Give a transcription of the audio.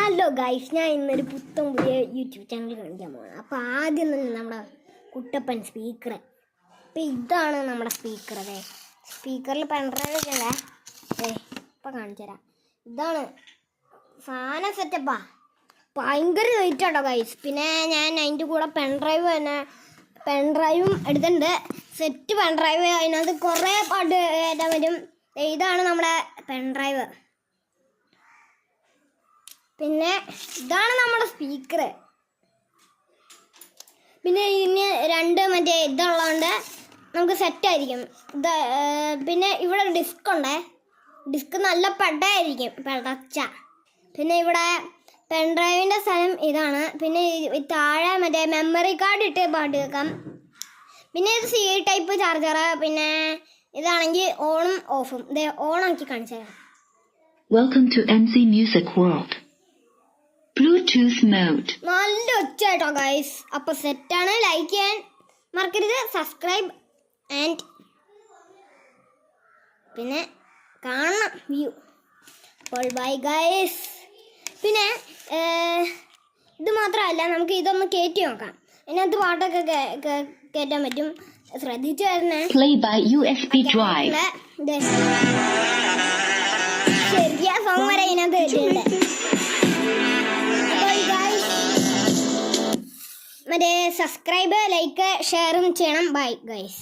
Hello guys, ഞാൻ ഇന്നൊരു പുതിയ യൂട്യൂബ് ചാനൽ കാണിക്കാൻ പോകണം. അപ്പോൾ ആദ്യം തന്നെ നമ്മുടെ കുട്ടപ്പൻ സ്പീക്കർ. അപ്പോൾ ഇതാണ് നമ്മുടെ സ്പീക്കർ. അതെ, സ്പീക്കറിൽ പെൺഡ്രൈവ് ഒക്കെ ഇപ്പം കാണിച്ചു തരാം. ഇതാണ് സാധനം സെറ്റപ്പാ, ഭയങ്കര വെയിറ്റ് ആട്ടോ ഗൈസ്. പിന്നെ ഞാൻ അതിൻ്റെ കൂടെ പെൺഡ്രൈവും എടുത്തിട്ടുണ്ട്. സെറ്റ് പെൺഡ്രൈവ്, അതിനകത്ത് കുറേ പാട്ട് കയറ്റാൻ പറ്റും. ഇതാണ് നമ്മുടെ പെൺഡ്രൈവ്. പിന്നെ ഇതാണ് നമ്മുടെ സ്പീക്കർ. പിന്നെ ഇനി രണ്ട് ഇതുള്ളതുകൊണ്ട് നമുക്ക് സെറ്റായിരിക്കും ഇത്. പിന്നെ ഇവിടെ ഡിസ്ക് ഉണ്ട്. ഡിസ്ക് നല്ല പെടയായിരിക്കും, പെടച്ച. പിന്നെ ഇവിടെ പെൺഡ്രൈവിൻ്റെ സ്ഥലം ഇതാണ്. പിന്നെ താഴെ മെമ്മറി കാർഡ് ഇട്ട് പാട്ട് കേൾക്കാം. പിന്നെ ഇത് സി ടൈപ്പ് ചാർജർ. പിന്നെ ഇതാണെങ്കിൽ ഓണും ഓഫും. ഇത് ഓണാക്കി കാണിച്ചു തരാം. Welcome to MC Music World. Bluetooth mode. നല്ല ഒച്ചയായിട്ടോ ഗൈസ്. അപ്പോൾ സെറ്റാണ്. ലൈക്ക് ചെയ്യാൻ മറക്കരുത്, സബ്സ്ക്രൈബ് ആൻഡ് പിന്നെ കാണണം വ്യൂ. അപ്പോൾ ബൈ ഗൈസ്. പിന്നെ ഇത് മാത്രമല്ല, നമുക്ക് ഇതൊന്ന് കയറ്റി നോക്കാം. അതിനകത്ത് പാട്ടൊക്കെ കയറ്റാൻ പറ്റും. ശ്രദ്ധിച്ചു വരണേ. Play by USB drive. ശരിയാ സോങ് വരെ ഇതിനകത്ത് കയറ്റിയിട്ടുണ്ട്. സബ്സ്ക്രൈബ്, ലൈക്ക്, ഷെയറും ചെയ്യണം. Bye guys.